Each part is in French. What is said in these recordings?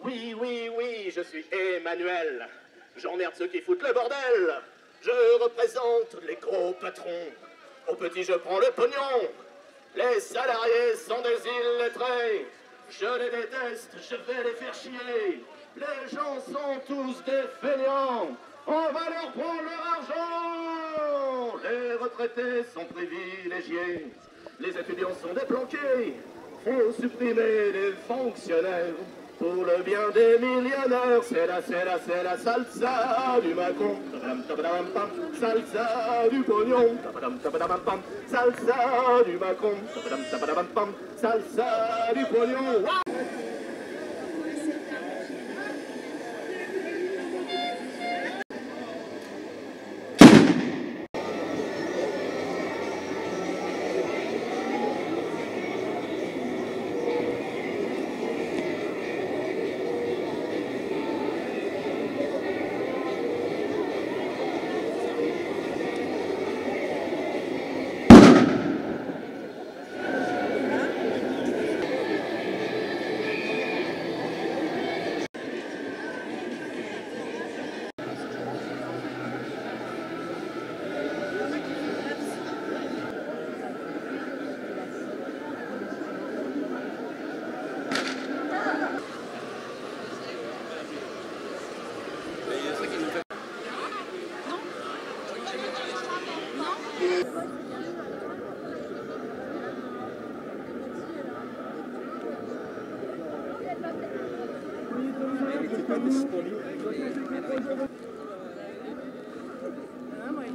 Oui, oui, oui, je suis Emmanuel. J'emmerde ceux qui foutent le bordel. Je représente les gros patrons. Au petit, je prends le pognon. Les salariés sont des illettrés. Je les déteste, je vais les faire chier. Les gens sont tous des fainéants. On va leur prendre leur argent. Les retraités sont privilégiés. Les étudiants sont déplanqués. Faut supprimer les fonctionnaires. Pour le bien des millionnaires, c'est la salsa du Macron. Salsa du pognon. Salsa du Macron. Salsa du pognon.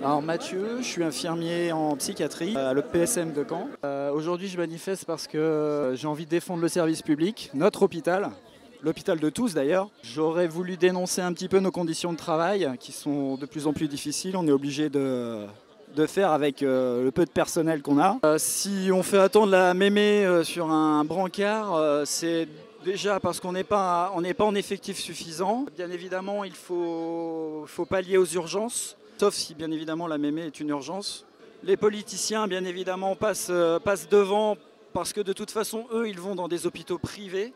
Alors Mathieu, je suis infirmier en psychiatrie à l'EPSM de Caen. Aujourd'hui je manifeste parce que j'ai envie de défendre le service public, notre hôpital, l'hôpital de tous d'ailleurs. J'aurais voulu dénoncer un petit peu nos conditions de travail qui sont de plus en plus difficiles. On est obligé de faire avec le peu de personnel qu'on a. Si on fait attendre la mémé sur un brancard, c'est déjà parce qu'on n'est pas en effectif suffisant. Bien évidemment, il faut pallier aux urgences, sauf si bien évidemment la mémé est une urgence. Les politiciens, bien évidemment, passent devant parce que de toute façon, eux, ils vont dans des hôpitaux privés.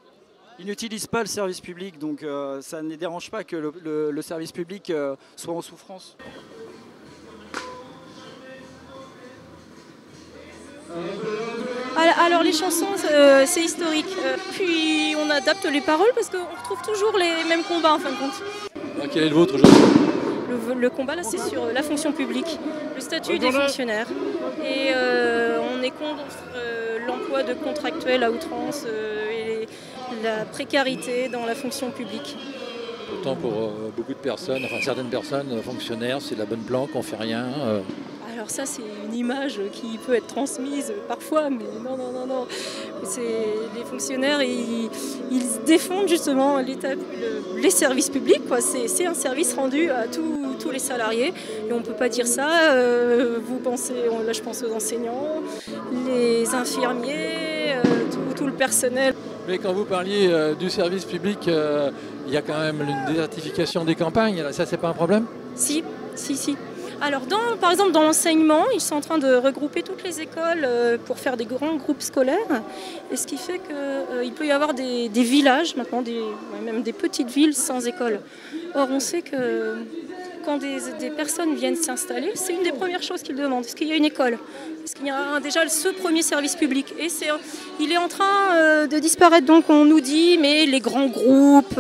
Ils n'utilisent pas le service public, donc ça ne les dérange pas que le service public soit en souffrance. Alors les chansons, c'est historique. Puis on adapte les paroles parce qu'on retrouve toujours les mêmes combats en fin de compte. Quel est le vôtre aujourd'hui ? Le combat là, c'est sur la fonction publique, le statut des fonctionnaires. Et on est contre l'emploi de contractuels à outrance et la précarité dans la fonction publique. Pourtant pour beaucoup de personnes, enfin certaines personnes, fonctionnaires, c'est la bonne planque, on fait rien. Alors ça, c'est une image qui peut être transmise parfois, mais non. Les fonctionnaires, ils défendent justement les services publics, quoi. C'est un service rendu à tous les salariés. Et on ne peut pas dire ça. Vous pensez, là je pense aux enseignants, les infirmiers, tout le personnel. Mais quand vous parliez du service public, il y a quand même une désertification des campagnes. Ça, c'est pas un problème ? Si. Alors, par exemple, dans l'enseignement, ils sont en train de regrouper toutes les écoles pour faire des grands groupes scolaires. Et ce qui fait qu'il peut y avoir des villages, maintenant, même des petites villes sans école. Or, on sait que quand des personnes viennent s'installer, c'est une des premières choses qu'ils demandent. Est-ce qu'il y a une école ? Est-ce qu'il y a déjà ce premier service public ? Et il est en train de disparaître. Donc, on nous dit, mais les grands groupes,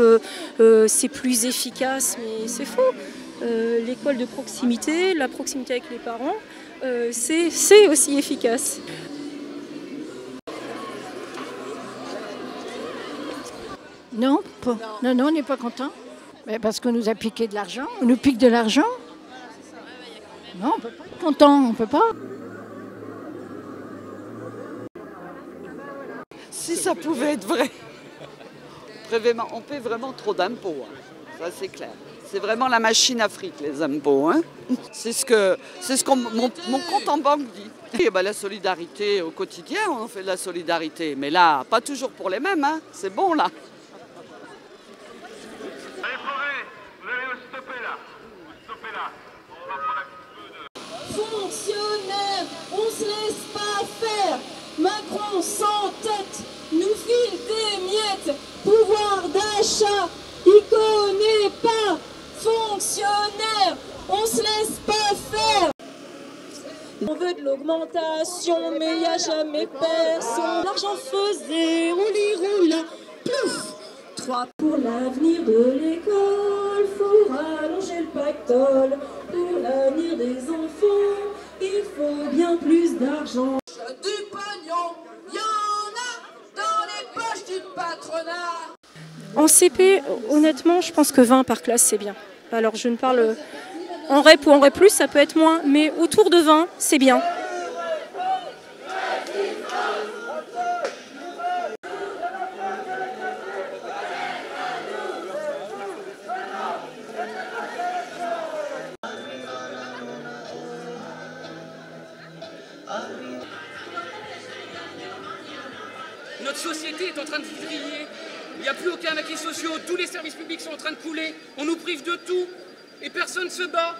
c'est plus efficace. Mais c'est faux. L'école de proximité, la proximité avec les parents, c'est aussi efficace. Non, on n'est pas content. Parce qu'on nous a piqué de l'argent. On nous pique de l'argent. Non, on ne peut pas être content, on ne peut pas. Si ça pouvait être vrai. On paie vraiment trop d'impôts, hein. Ça c'est clair. C'est vraiment la machine à fric, les impôts. Hein. C'est ce que mon compte en banque dit. Et la solidarité au quotidien, on fait de la solidarité. Mais là, pas toujours pour les mêmes. Hein. C'est bon, là. Allez, Forêt, vous allez stopper là. Stopper là. On va prendre un petit peu de... Fonctionnaires, on se laisse pas faire. Macron sans tête nous file des miettes. Pouvoir d'achat l'augmentation, mais y a jamais personne. L'argent faisait rouli-roula, plouf. 3 pour l'avenir de l'école, faut rallonger le pactole. Pour l'avenir des enfants, il faut bien plus d'argent. Du pognon, y en a dans les poches du patronat. En CP, honnêtement, je pense que 20 par classe, c'est bien. Alors, je ne parle en REP ou en REP+, ça peut être moins, mais autour de 20, c'est bien. Notre société est en train de vriller. Il n'y a plus aucun acquis social. Tous les services publics sont en train de couler. On nous prive de tout. Et personne ne se bat.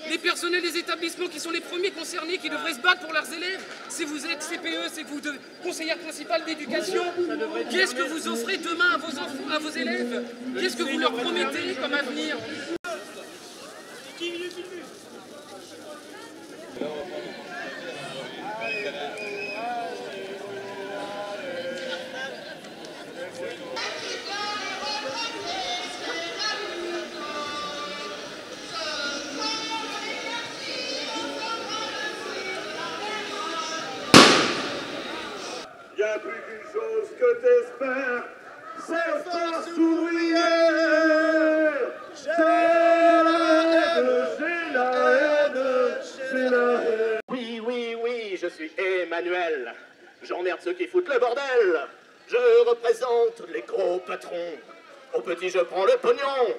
Les personnels des établissements qui sont les premiers concernés, qui devraient se battre pour leurs élèves. Si vous êtes CPE, c'est que vous êtes conseillère principale d'éducation. Qu'est-ce que vous offrez demain à vos enfants, à vos élèves? Qu'est-ce que vous leur promettez comme avenir? Y a plus qu'une chose que t'espères, c'est force ouvrière. J'ai la haine, j'ai la haine, j'ai la haine. Oui, oui, oui, je suis Emmanuel. J'emmerde ceux qui foutent le bordel. Je représente les gros patrons. Au petit, je prends le pognon.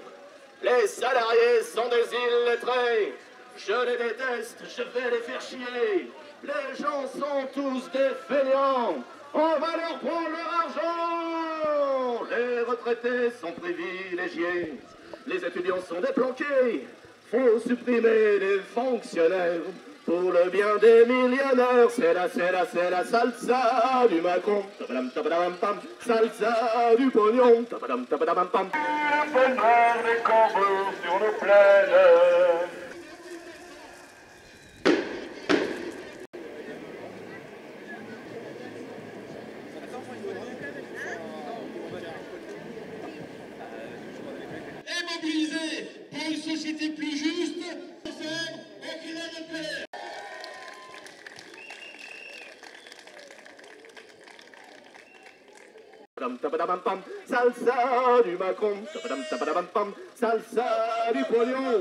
Les salariés sont des illettrés. Je les déteste, je vais les faire chier. Les gens sont tous des fainéants. On va leur prendre leur argent. Les retraités sont privilégiés. Les étudiants sont déplanqués. Faut supprimer les fonctionnaires pour le bien des millionnaires. C'est la salsa du Macron. Salsa du pognon. Le bonheur des corbeaux sur nos plaines. Et mobiliser pour une société plus juste, faire écrire la paix. Salsa du Macron, salsa du pognon.